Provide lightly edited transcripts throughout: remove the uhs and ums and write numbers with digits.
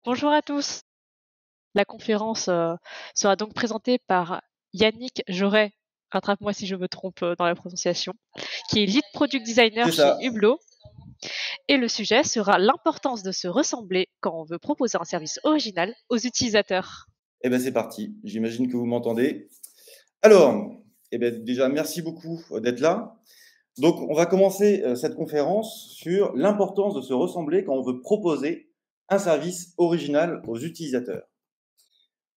Bonjour à tous. La conférence sera donc présentée par Yannick Joret, rattrape-moi si je me trompe dans la prononciation, qui est lead product C'est designer chez ça. Hublot. Et le sujet sera l'importance de se ressembler quand on veut proposer un service original aux utilisateurs. Eh ben c'est parti. J'imagine que vous m'entendez. Alors, déjà, merci beaucoup d'être là. Donc, on va commencer cette conférence sur l'importance de se ressembler quand on veut proposer un service original aux utilisateurs.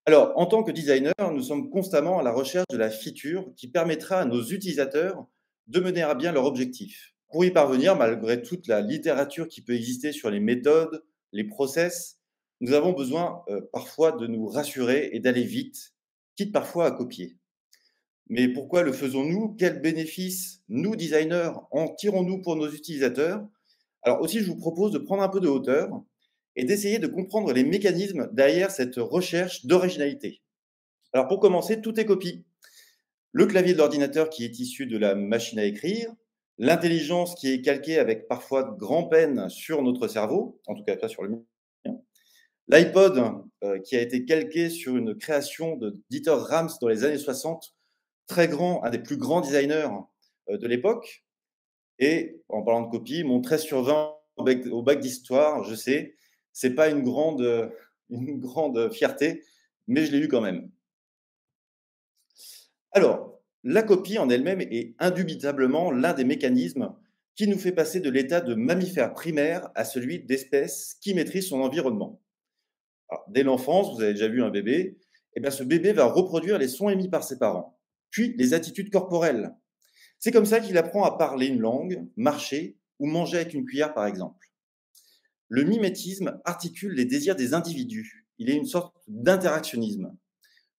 Alors, en tant que designer, nous sommes constamment à la recherche de la feature qui permettra à nos utilisateurs de mener à bien leur objectif. Pour y parvenir, malgré toute la littérature qui peut exister sur les méthodes, les process, nous avons besoin parfois de nous rassurer et d'aller vite, quitte parfois à copier. Mais pourquoi le faisons-nous? Quels bénéfices, nous designers, en tirons-nous pour nos utilisateurs? Alors aussi, je vous propose de prendre un peu de hauteur et d'essayer de comprendre les mécanismes derrière cette recherche d'originalité. Alors pour commencer, tout est copie. Le clavier de l'ordinateur qui est issu de la machine à écrire, l'intelligence qui est calquée avec parfois de grand peine sur notre cerveau, en tout cas pas sur le mien, l'iPod qui a été calqué sur une création de Dieter Rams dans les années 60, très grand, un des plus grands designers de l'époque. Et en parlant de copie, mon 13 sur 20 au bac d'histoire, je sais, c'est pas une grande fierté, mais je l'ai eu quand même. Alors, la copie en elle-même est indubitablement l'un des mécanismes qui nous fait passer de l'état de mammifère primaire à celui d'espèce qui maîtrise son environnement. Alors, dès l'enfance, vous avez déjà vu un bébé, eh bien, ce bébé va reproduire les sons émis par ses parents, puis les attitudes corporelles. C'est comme ça qu'il apprend à parler une langue, marcher ou manger avec une cuillère, par exemple. Le mimétisme articule les désirs des individus. Il est une sorte d'interactionnisme.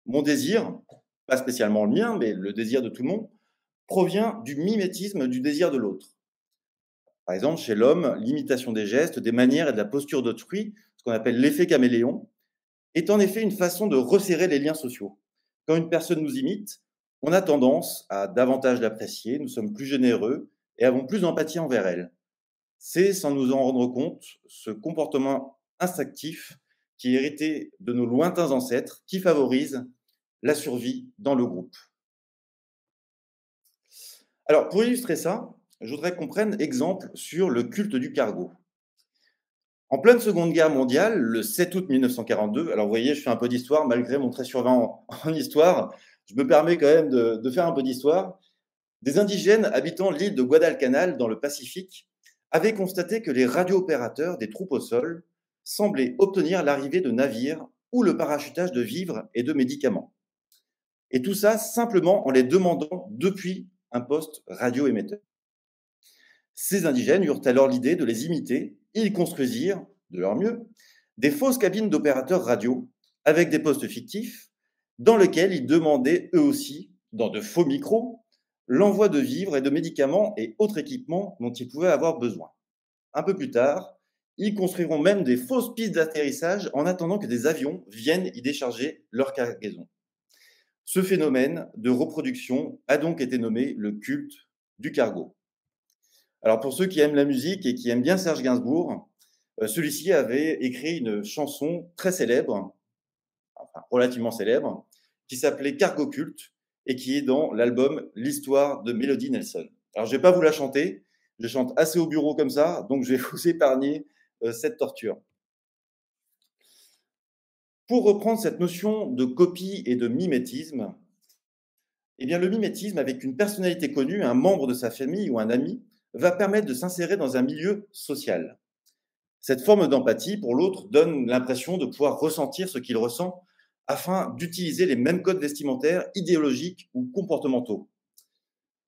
Mon désir, pas spécialement le mien, mais le désir de tout le monde, provient du mimétisme du désir de l'autre. Par exemple, chez l'homme, l'imitation des gestes, des manières et de la posture d'autrui, ce qu'on appelle l'effet caméléon, est en effet une façon de resserrer les liens sociaux. Quand une personne nous imite, on a tendance à davantage l'apprécier, nous sommes plus généreux et avons plus d'empathie envers elle. C'est, sans nous en rendre compte, ce comportement instinctif qui est hérité de nos lointains ancêtres qui favorise la survie dans le groupe. Alors, pour illustrer ça, je voudrais qu'on prenne exemple sur le culte du cargo. En pleine Seconde Guerre mondiale, le 7 août 1942, alors vous voyez, je fais un peu d'histoire, malgré mon 13 sur 20 en histoire, je me permets quand même de faire un peu d'histoire. Des indigènes habitant l'île de Guadalcanal dans le Pacifique avaient constaté que les radio-opérateurs des troupes au sol semblaient obtenir l'arrivée de navires ou le parachutage de vivres et de médicaments. Et tout ça simplement en les demandant depuis un poste radioémetteur. Ces indigènes eurent alors l'idée de les imiter et ils construisirent, de leur mieux, des fausses cabines d'opérateurs radio avec des postes fictifs dans lesquels ils demandaient eux aussi, dans de faux micros, l'envoi de vivres et de médicaments et autres équipements dont ils pouvaient avoir besoin. Un peu plus tard, ils construiront même des fausses pistes d'atterrissage en attendant que des avions viennent y décharger leur cargaison. Ce phénomène de reproduction a donc été nommé le culte du cargo. Alors pour ceux qui aiment la musique et qui aiment bien Serge Gainsbourg, celui-ci avait écrit une chanson très célèbre, enfin relativement célèbre, qui s'appelait Cargo Culte et qui est dans l'album L'histoire de Melody Nelson. Alors je ne vais pas vous la chanter, je chante assez au bureau comme ça, donc je vais vous épargner cette torture. Pour reprendre cette notion de copie et de mimétisme, eh bien le mimétisme avec une personnalité connue, un membre de sa famille ou un ami, va permettre de s'insérer dans un milieu social. Cette forme d'empathie, pour l'autre, donne l'impression de pouvoir ressentir ce qu'il ressent afin d'utiliser les mêmes codes vestimentaires, idéologiques ou comportementaux.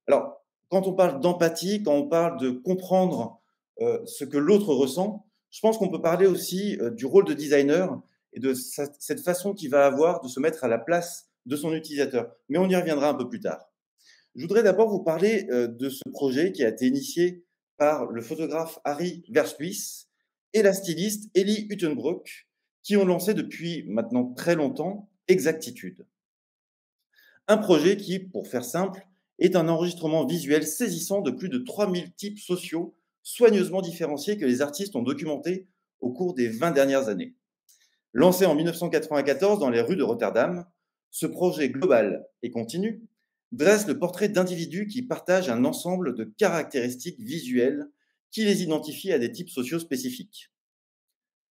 Alors, quand on parle d'empathie, quand on parle de comprendre ce que l'autre ressent, je pense qu'on peut parler aussi du rôle de designer et de cette façon qu'il va avoir de se mettre à la place de son utilisateur. Mais on y reviendra un peu plus tard. Je voudrais d'abord vous parler de ce projet qui a été initié par le photographe Harry Verspies et la styliste Ellie Huttenbrook, qui ont lancé depuis maintenant très longtemps Exactitude. Un projet qui, pour faire simple, est un enregistrement visuel saisissant de plus de 3000 types sociaux soigneusement différenciés que les artistes ont documentés au cours des 20 dernières années. Lancé en 1994 dans les rues de Rotterdam, ce projet global et continu dresse le portrait d'individus qui partagent un ensemble de caractéristiques visuelles qui les identifient à des types sociaux spécifiques.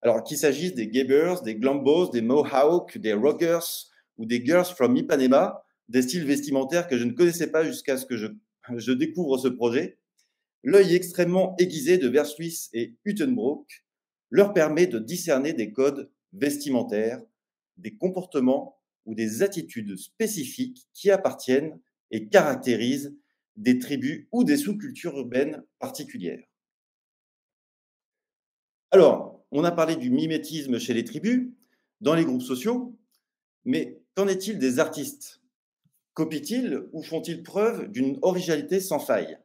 Alors qu'il s'agisse des Gabbers, des Glambos, des Mohawks, des Rockers ou des Girls from Ipanema, des styles vestimentaires que je ne connaissais pas jusqu'à ce que je découvre ce projet, l'œil extrêmement aiguisé de Versuis et Utenbroek leur permet de discerner des codes vestimentaires, des comportements ou des attitudes spécifiques qui appartiennent et caractérisent des tribus ou des sous-cultures urbaines particulières. Alors, on a parlé du mimétisme chez les tribus, dans les groupes sociaux, mais qu'en est-il des artistes? Copient-ils ou font-ils preuve d'une originalité sans faille?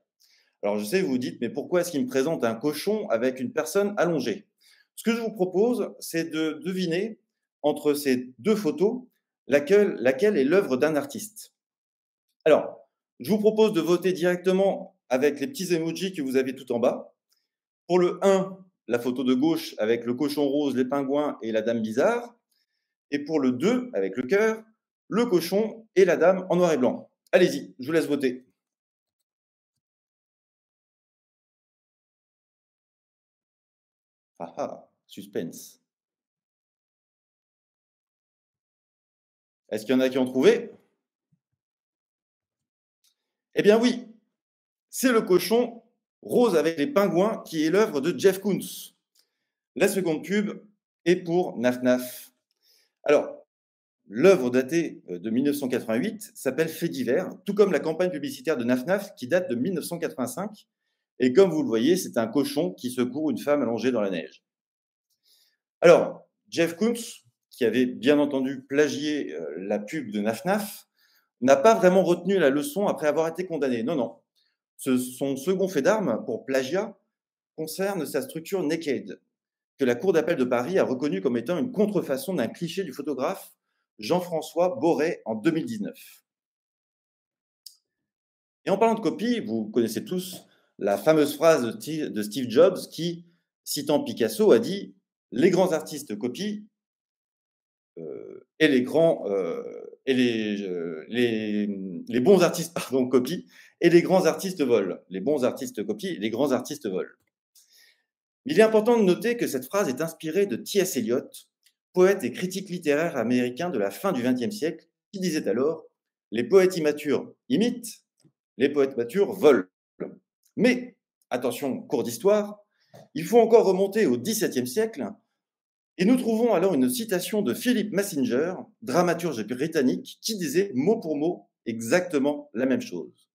Alors je sais, vous vous dites, mais pourquoi est-ce qu'il me présente un cochon avec une personne allongée? Ce que je vous propose, c'est de deviner entre ces deux photos laquelle est l'œuvre d'un artiste. Alors, je vous propose de voter directement avec les petits emojis que vous avez tout en bas. Pour le 1, la photo de gauche avec le cochon rose, les pingouins et la dame bizarre. Et pour le 2, avec le cœur, le cochon et la dame en noir et blanc. Allez-y, je vous laisse voter. Ah ah, suspense. Est-ce qu'il y en a qui ont trouvé? Eh bien oui, c'est le cochon rose avec les pingouins qui est l'œuvre de Jeff Koons. La seconde pub est pour Naf Naf. Alors, l'œuvre datée de 1988 s'appelle Fait divers, tout comme la campagne publicitaire de Naf Naf qui date de 1985. Et comme vous le voyez, c'est un cochon qui secourt une femme allongée dans la neige. Alors, Jeff Koons, qui avait bien entendu plagié la pub de Naf Naf, n'a pas vraiment retenu la leçon après avoir été condamné. Non, non. Son second fait d'armes pour plagiat concerne sa structure naked, que la Cour d'appel de Paris a reconnue comme étant une contrefaçon d'un cliché du photographe Jean-François Boré en 2019. Et en parlant de copie, vous connaissez tous la fameuse phrase de Steve Jobs qui, citant Picasso, a dit « Les grands artistes copient et les bons artistes copient et les grands artistes volent. Les bons artistes copient et les grands artistes volent. » Il est important de noter que cette phrase est inspirée de T.S. Eliot, poète et critique littéraire américain de la fin du XXe siècle, qui disait alors « Les poètes immatures imitent, les poètes matures volent. » Mais, attention, cours d'histoire, il faut encore remonter au XVIIe siècle, et nous trouvons alors une citation de Philip Massinger, dramaturge britannique, qui disait mot pour mot exactement la même chose.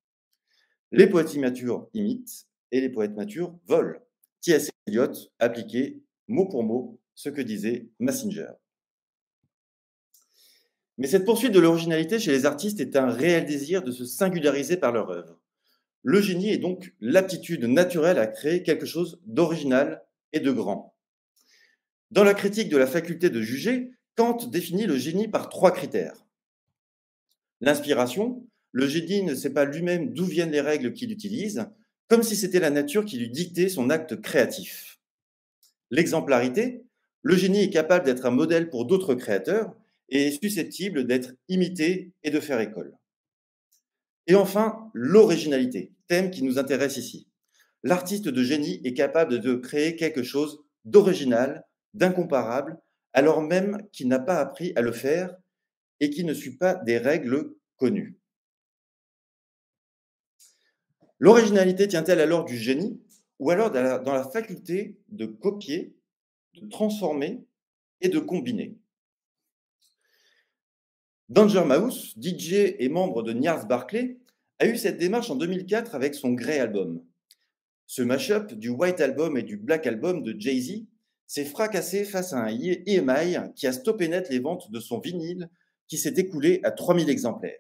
Les poètes immatures imitent et les poètes matures volent. T.S. Eliot appliquait mot pour mot ce que disait Massinger. Mais cette poursuite de l'originalité chez les artistes est un réel désir de se singulariser par leur œuvre. Le génie est donc l'aptitude naturelle à créer quelque chose d'original et de grand. Dans la critique de la faculté de juger, Kant définit le génie par 3 critères. L'inspiration, le génie ne sait pas lui-même d'où viennent les règles qu'il utilise, comme si c'était la nature qui lui dictait son acte créatif. L'exemplarité, le génie est capable d'être un modèle pour d'autres créateurs et est susceptible d'être imité et de faire école. Et enfin, l'originalité, thème qui nous intéresse ici. L'artiste de génie est capable de créer quelque chose d'original, d'incomparable, alors même qu'il n'a pas appris à le faire et qui ne suit pas des règles connues. L'originalité tient-elle alors du génie ou alors dans la faculté de copier, de transformer et de combiner? Danger Mouse, DJ et membre de Gnarls Barkley, a eu cette démarche en 2004 avec son Grey Album. Ce mash-up du White Album et du Black Album de Jay-Z s'est fracassé face à un EMI qui a stoppé net les ventes de son vinyle qui s'est écoulé à 3000 exemplaires.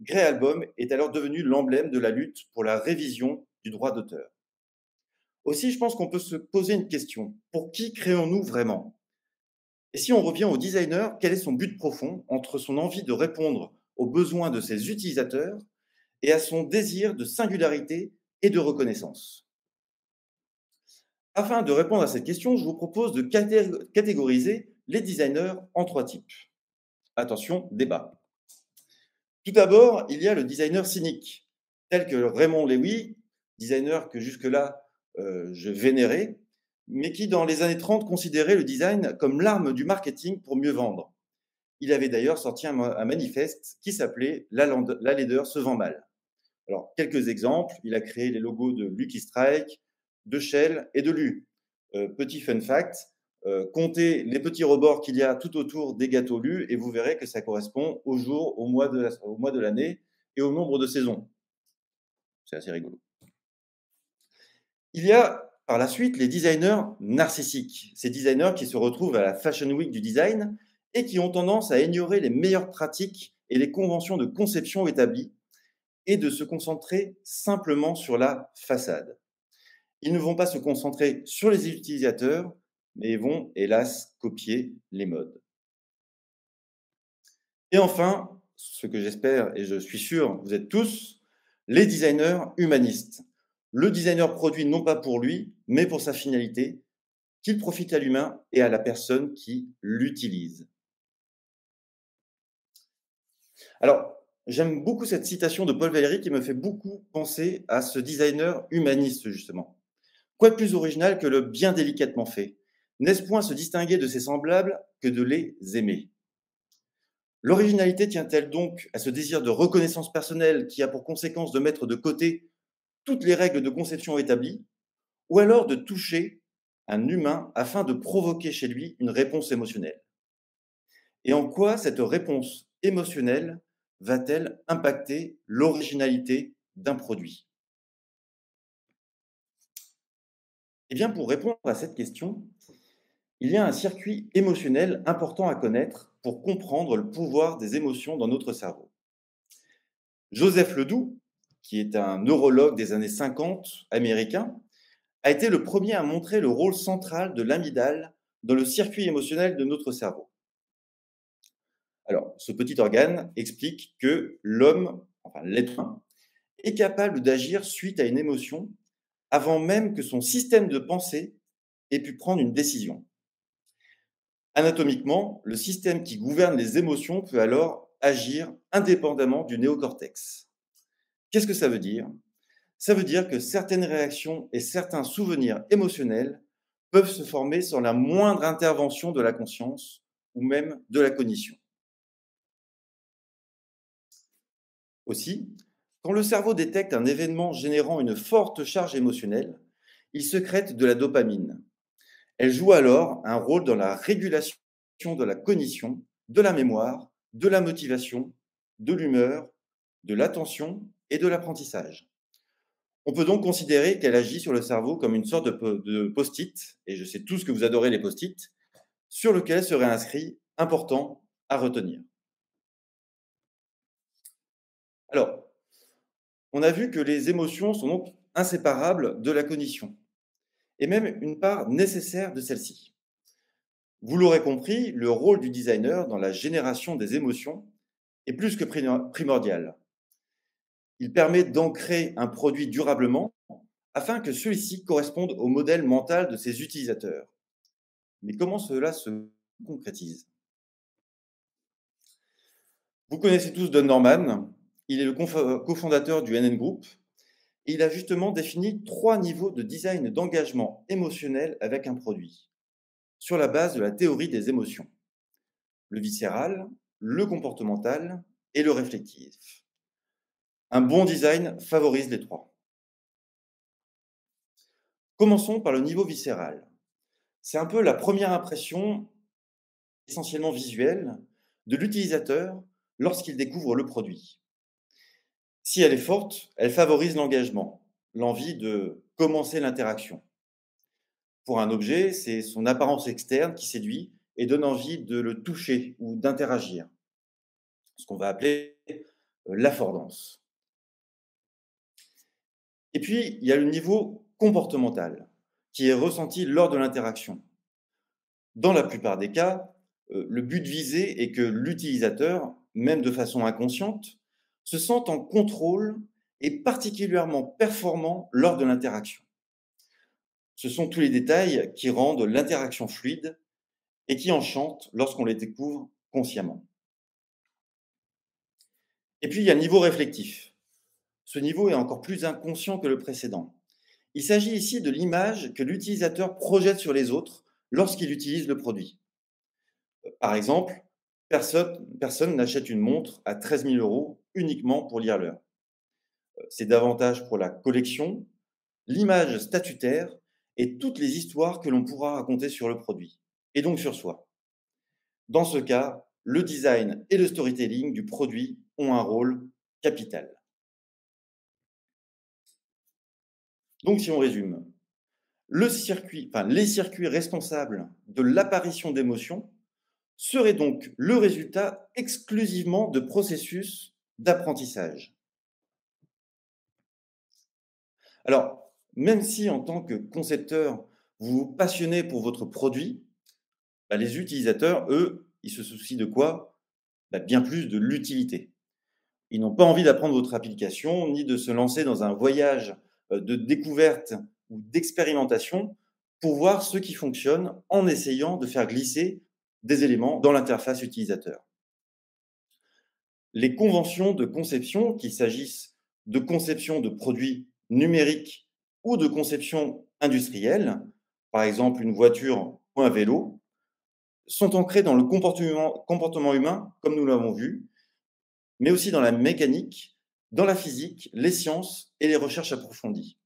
Grey Album est alors devenu l'emblème de la lutte pour la révision du droit d'auteur. Aussi, je pense qu'on peut se poser une question. Pour qui créons-nous vraiment? Et si on revient au designer, quel est son but profond entre son envie de répondre aux besoins de ses utilisateurs et à son désir de singularité et de reconnaissance? Afin de répondre à cette question, je vous propose de catégoriser les designers en trois types. Attention, débat. Tout d'abord, il y a le designer cynique, tel que Raymond Loewy, designer que jusque-là je vénérais, mais qui dans les années 30 considérait le design comme l'arme du marketing pour mieux vendre. Il avait d'ailleurs sorti un manifeste qui s'appelait La laideur se vend mal. Alors, quelques exemples. Il a créé les logos de Lucky Strike, de Shell et de Lu. Petit fun fact, comptez les petits rebords qu'il y a tout autour des gâteaux Lu et vous verrez que ça correspond au jour, au mois de l'année et au nombre de saisons. C'est assez rigolo. Il y a par la suite les designers narcissiques. Ces designers qui se retrouvent à la Fashion Week du design et qui ont tendance à ignorer les meilleures pratiques et les conventions de conception établies et de se concentrer simplement sur la façade. Ils ne vont pas se concentrer sur les utilisateurs, mais vont, hélas, copier les modes. Et enfin, ce que j'espère et je suis sûr, vous êtes tous, les designers humanistes. Le designer produit non pas pour lui, mais pour sa finalité, qu'il profite à l'humain et à la personne qui l'utilise. Alors, j'aime beaucoup cette citation de Paul Valéry qui me fait beaucoup penser à ce designer humaniste, justement. Quoi de plus original que le bien délicatement fait? N'est-ce point se distinguer de ses semblables que de les aimer? L'originalité tient-elle donc à ce désir de reconnaissance personnelle qui a pour conséquence de mettre de côté toutes les règles de conception établies, ou alors de toucher un humain afin de provoquer chez lui une réponse émotionnelle? Et en quoi cette réponse émotionnelle va-t-elle impacter l'originalité d'un produit? Eh bien, pour répondre à cette question, il y a un circuit émotionnel important à connaître pour comprendre le pouvoir des émotions dans notre cerveau. Joseph Ledoux, qui est un neurologue des années 50 américain, a été le premier à montrer le rôle central de l'amygdale dans le circuit émotionnel de notre cerveau. Alors, ce petit organe explique que l'homme, enfin l'être humain, est capable d'agir suite à une émotion avant même que son système de pensée ait pu prendre une décision. Anatomiquement, le système qui gouverne les émotions peut alors agir indépendamment du néocortex. Qu'est-ce que ça veut dire? Ça veut dire que certaines réactions et certains souvenirs émotionnels peuvent se former sans la moindre intervention de la conscience ou même de la cognition. Aussi, quand le cerveau détecte un événement générant une forte charge émotionnelle, il sécrète de la dopamine. Elle joue alors un rôle dans la régulation de la cognition, de la mémoire, de la motivation, de l'humeur, de l'attention et de l'apprentissage. On peut donc considérer qu'elle agit sur le cerveau comme une sorte de post-it, et je sais tous que vous adorez les post-it, sur lequel serait inscrit important à retenir. Alors, on a vu que les émotions sont donc inséparables de la cognition, et même une part nécessaire de celle-ci. Vous l'aurez compris, le rôle du designer dans la génération des émotions est plus que primordial. Il permet d'ancrer un produit durablement afin que celui-ci corresponde au modèle mental de ses utilisateurs. Mais comment cela se concrétise? Vous connaissez tous Don Norman, il est le cofondateur du NN Group et il a justement défini 3 niveaux de design d'engagement émotionnel avec un produit, sur la base de la théorie des émotions. Le viscéral, le comportemental et le réflectif. Un bon design favorise les 3. Commençons par le niveau viscéral. C'est un peu la première impression, essentiellement visuelle, de l'utilisateur lorsqu'il découvre le produit. Si elle est forte, elle favorise l'engagement, l'envie de commencer l'interaction. Pour un objet, c'est son apparence externe qui séduit et donne envie de le toucher ou d'interagir, ce qu'on va appeler l'affordance. Et puis, il y a le niveau comportemental, qui est ressenti lors de l'interaction. Dans la plupart des cas, le but visé est que l'utilisateur, même de façon inconsciente, se sente en contrôle et particulièrement performant lors de l'interaction. Ce sont tous les détails qui rendent l'interaction fluide et qui enchantent lorsqu'on les découvre consciemment. Et puis, il y a le niveau réflectif. Ce niveau est encore plus inconscient que le précédent. Il s'agit ici de l'image que l'utilisateur projette sur les autres lorsqu'il utilise le produit. Par exemple, personne n'achète une montre à 13 000 € uniquement pour lire l'heure. C'est davantage pour la collection, l'image statutaire et toutes les histoires que l'on pourra raconter sur le produit, et donc sur soi. Dans ce cas, le design et le storytelling du produit ont un rôle capital. Donc si on résume, les circuits responsables de l'apparition d'émotions seraient donc le résultat exclusivement de processus d'apprentissage. Alors, même si en tant que concepteur, vous vous passionnez pour votre produit, les utilisateurs, eux, ils se soucient de quoi? Bien plus de l'utilité. Ils n'ont pas envie d'apprendre votre application, ni de se lancer dans un voyage de découverte ou d'expérimentation pour voir ce qui fonctionne en essayant de faire glisser des éléments dans l'interface utilisateur. Les conventions de conception, qu'il s'agisse de conception de produits numériques ou de conception industrielle, par exemple une voiture ou un vélo, sont ancrées dans le comportement humain, comme nous l'avons vu, mais aussi dans la mécanique, dans la physique, les sciences et les recherches approfondies.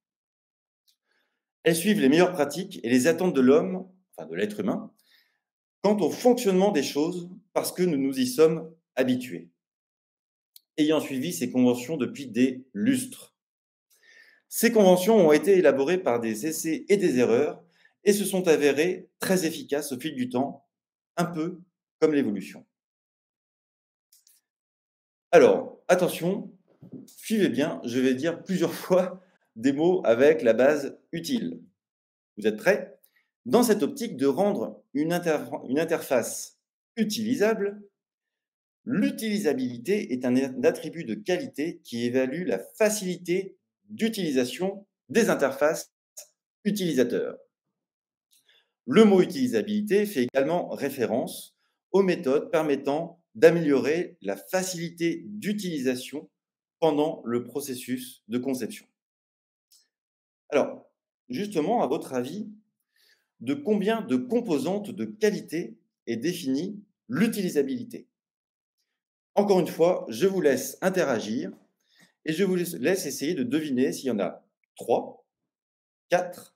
Elles suivent les meilleures pratiques et les attentes de l'homme, enfin de l'être humain, quant au fonctionnement des choses parce que nous nous y sommes habitués, ayant suivi ces conventions depuis des lustres. Ces conventions ont été élaborées par des essais et des erreurs et se sont avérées très efficaces au fil du temps, un peu comme l'évolution. Alors, attention, suivez bien, je vais dire plusieurs fois des mots avec la base utile. Vous êtes prêts? Dans cette optique de rendre une interface utilisable, l'utilisabilité est un attribut de qualité qui évalue la facilité d'utilisation des interfaces utilisateurs. Le mot utilisabilité fait également référence aux méthodes permettant d'améliorer la facilité d'utilisation pendant le processus de conception. Alors, justement, à votre avis, de combien de composantes de qualité est définie l'utilisabilité? Encore une fois, je vous laisse interagir et je vous laisse essayer de deviner s'il y en a 3, 4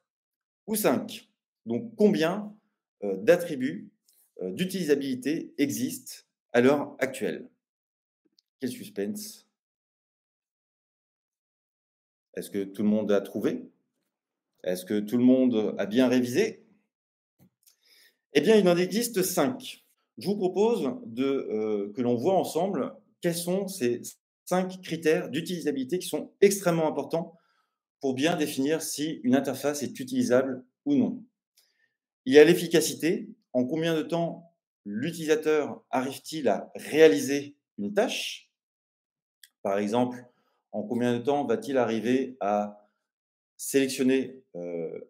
ou 5. Donc, combien d'attributs d'utilisabilité existent à l'heure actuelle? Quel suspense! Est-ce que tout le monde a trouvé? Est-ce que tout le monde a bien révisé? Eh bien, il en existe 5. Je vous propose que l'on voit ensemble quels sont ces 5 critères d'utilisabilité qui sont extrêmement importants pour bien définir si une interface est utilisable ou non. Il y a l'efficacité. En combien de temps l'utilisateur arrive-t-il à réaliser une tâche? Par exemple, en combien de temps va-t-il arriver à sélectionner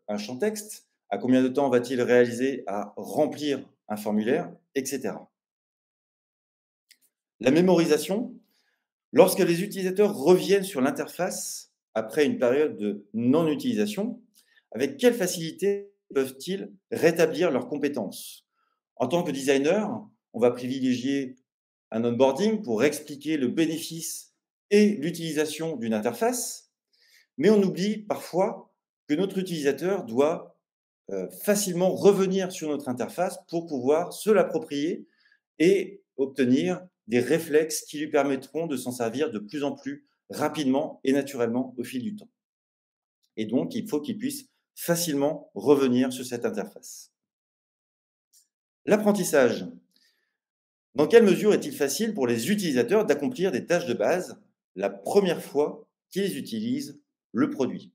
un champ texte? À combien de temps va-t-il réaliser à remplir un formulaire, etc. La mémorisation, lorsque les utilisateurs reviennent sur l'interface après une période de non-utilisation, avec quelle facilité peuvent-ils rétablir leurs compétences? En tant que designer, on va privilégier un onboarding pour expliquer le bénéfice et l'utilisation d'une interface, mais on oublie parfois que notre utilisateur doit facilement revenir sur notre interface pour pouvoir se l'approprier et obtenir des réflexes qui lui permettront de s'en servir de plus en plus rapidement et naturellement au fil du temps. Et donc, il faut qu'il puisse facilement revenir sur cette interface. L'apprentissage. Dans quelle mesure est-il facile pour les utilisateurs d'accomplir des tâches de base la première fois qu'ils utilisent le produit?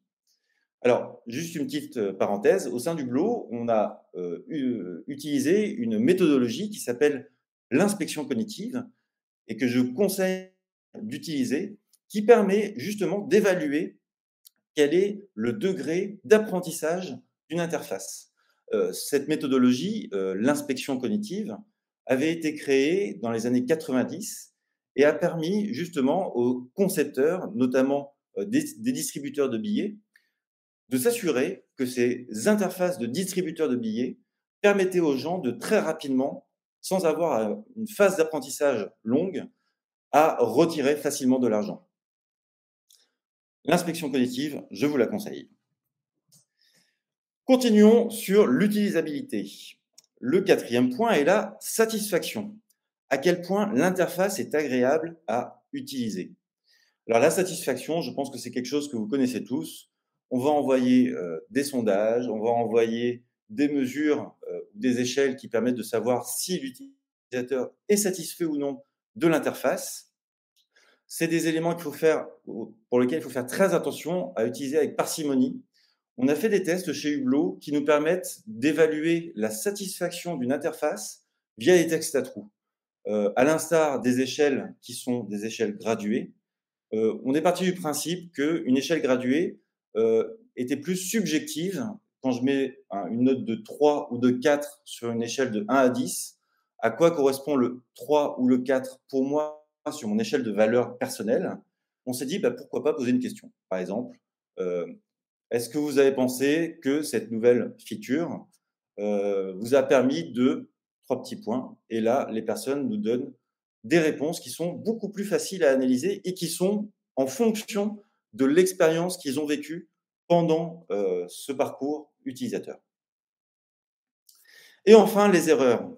Alors, juste une petite parenthèse, au sein du BLO, on a utilisé une méthodologie qui s'appelle l'inspection cognitive et que je conseille d'utiliser, qui permet justement d'évaluer quel est le degré d'apprentissage d'une interface. Cette méthodologie, l'inspection cognitive, avait été créée dans les années 90 et a permis justement aux concepteurs, notamment des distributeurs de billets, de s'assurer que ces interfaces de distributeurs de billets permettaient aux gens de très rapidement, sans avoir une phase d'apprentissage longue, à retirer facilement de l'argent. L'inspection cognitive, je vous la conseille. Continuons sur l'utilisabilité. Le quatrième point est la satisfaction. À quel point l'interface est agréable à utiliser. Alors la satisfaction, je pense que c'est quelque chose que vous connaissez tous. On va envoyer des sondages, on va envoyer des mesures, des échelles qui permettent de savoir si l'utilisateur est satisfait ou non de l'interface. C'est des éléments pour lesquels il faut faire très attention à utiliser avec parcimonie. On a fait des tests chez Hublot qui nous permettent d'évaluer la satisfaction d'une interface via les textes à trous. À l'instar des échelles qui sont des échelles graduées, on est parti du principe qu'une échelle graduée était plus subjective. Quand je mets une note de 3 ou de 4 sur une échelle de 1 à 10, à quoi correspond le 3 ou le 4 pour moi sur mon échelle de valeur personnelle? On s'est dit, pourquoi pas poser une question. Par exemple, est-ce que vous avez pensé que cette nouvelle feature vous a permis de 3 petits points? Et là, les personnes nous donnent des réponses qui sont beaucoup plus faciles à analyser et qui sont en fonction de l'expérience qu'ils ont vécue pendant ce parcours utilisateur. Et enfin, les erreurs.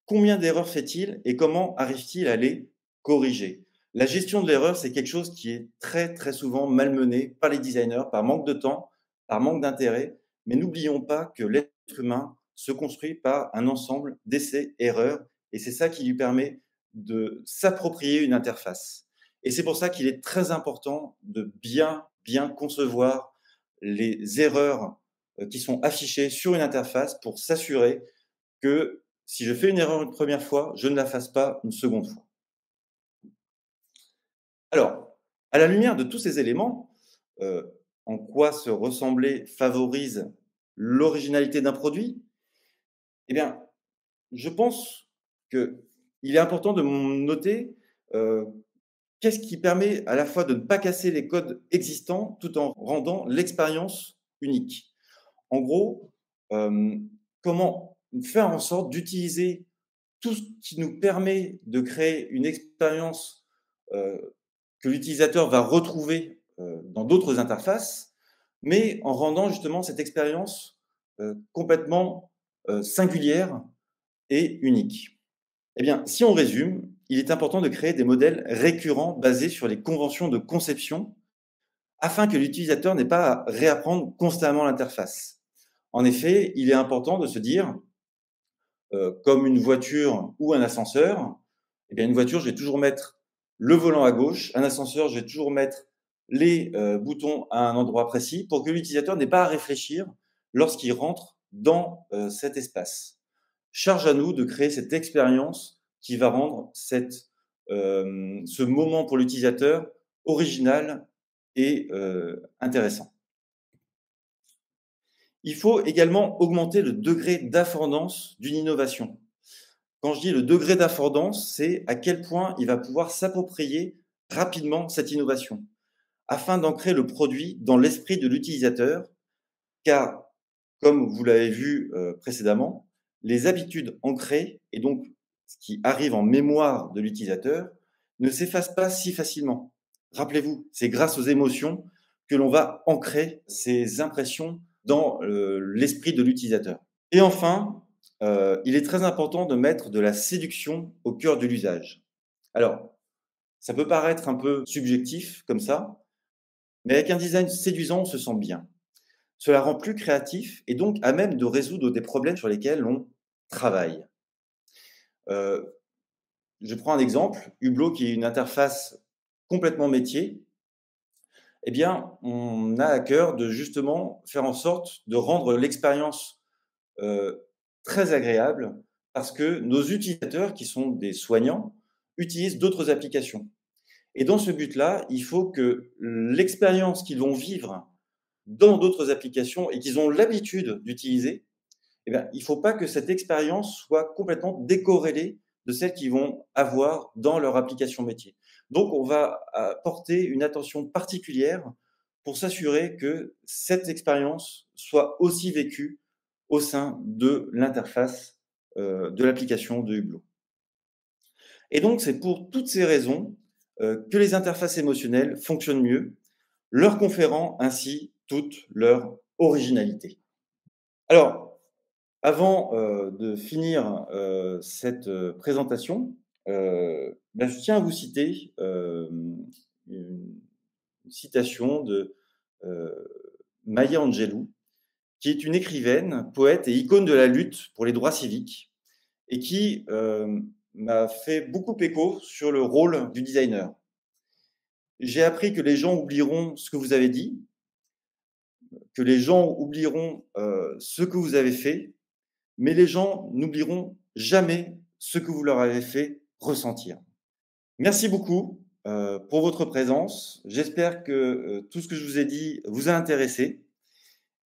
Combien d'erreurs fait-il et comment arrive-t-il à les corriger? La gestion de l'erreur, c'est quelque chose qui est très, très souvent malmené par les designers, par manque de temps, par manque d'intérêt. Mais n'oublions pas que l'être humain se construit par un ensemble d'essais-erreurs et c'est ça qui lui permet de s'approprier une interface. Et c'est pour ça qu'il est très important de bien concevoir les erreurs qui sont affichées sur une interface pour s'assurer que si je fais une erreur une première fois, je ne la fasse pas une seconde fois. Alors, à la lumière de tous ces éléments, en quoi se ressembler favorise l'originalité d'un produit? Eh bien, je pense qu'il est important de noter qu'est-ce qui permet à la fois de ne pas casser les codes existants tout en rendant l'expérience unique. En gros, comment faire en sorte d'utiliser tout ce qui nous permet de créer une expérience que l'utilisateur va retrouver dans d'autres interfaces, mais en rendant justement cette expérience complètement singulière et unique. Eh bien, si on résume, il est important de créer des modèles récurrents basés sur les conventions de conception afin que l'utilisateur n'ait pas à réapprendre constamment l'interface. En effet, il est important de se dire, comme une voiture ou un ascenseur, eh bien une voiture, je vais toujours mettre le volant à gauche, un ascenseur, je vais toujours mettre les boutons à un endroit précis pour que l'utilisateur n'ait pas à réfléchir lorsqu'il rentre dans cet espace. Charge à nous de créer cette expérience qui va rendre ce moment pour l'utilisateur original et intéressant. Il faut également augmenter le degré d'affordance d'une innovation. Quand je dis le degré d'affordance, c'est à quel point il va pouvoir s'approprier rapidement cette innovation, afin d'ancrer le produit dans l'esprit de l'utilisateur, car, comme vous l'avez vu précédemment, les habitudes ancrées, et donc ce qui arrive en mémoire de l'utilisateur, ne s'effacent pas si facilement. Rappelez-vous, c'est grâce aux émotions que l'on va ancrer ces impressions dans l'esprit de l'utilisateur. Et enfin, il est très important de mettre de la séduction au cœur de l'usage. Alors, ça peut paraître un peu subjectif comme ça, mais avec un design séduisant, on se sent bien. Cela rend plus créatif et donc à même de résoudre des problèmes sur lesquels on travaille. Je prends un exemple, Hublot qui est une interface complètement métier. Eh bien, on a à cœur de justement faire en sorte de rendre l'expérience très agréable parce que nos utilisateurs, qui sont des soignants, utilisent d'autres applications. Et dans ce but-là, il faut que l'expérience qu'ils vont vivre dans d'autres applications et qu'ils ont l'habitude d'utiliser, eh bien, il ne faut pas que cette expérience soit complètement décorrélée de celles qu'ils vont avoir dans leur application métier. Donc, on va porter une attention particulière pour s'assurer que cette expérience soit aussi vécue au sein de l'interface de l'application de Hublot. Et donc, c'est pour toutes ces raisons que les interfaces émotionnelles fonctionnent mieux, leur conférant ainsi toute leur originalité. Alors, avant de finir cette présentation, je tiens à vous citer une citation de euh, Maya Angelou, qui est une écrivaine, poète et icône de la lutte pour les droits civiques, et qui m'a fait beaucoup écho sur le rôle du designer. J'ai appris que les gens oublieront ce que vous avez dit, que les gens oublieront ce que vous avez fait, mais les gens n'oublieront jamais ce que vous leur avez fait ressentir. Merci beaucoup pour votre présence. J'espère que tout ce que je vous ai dit vous a intéressé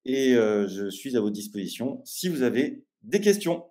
et je suis à votre disposition si vous avez des questions.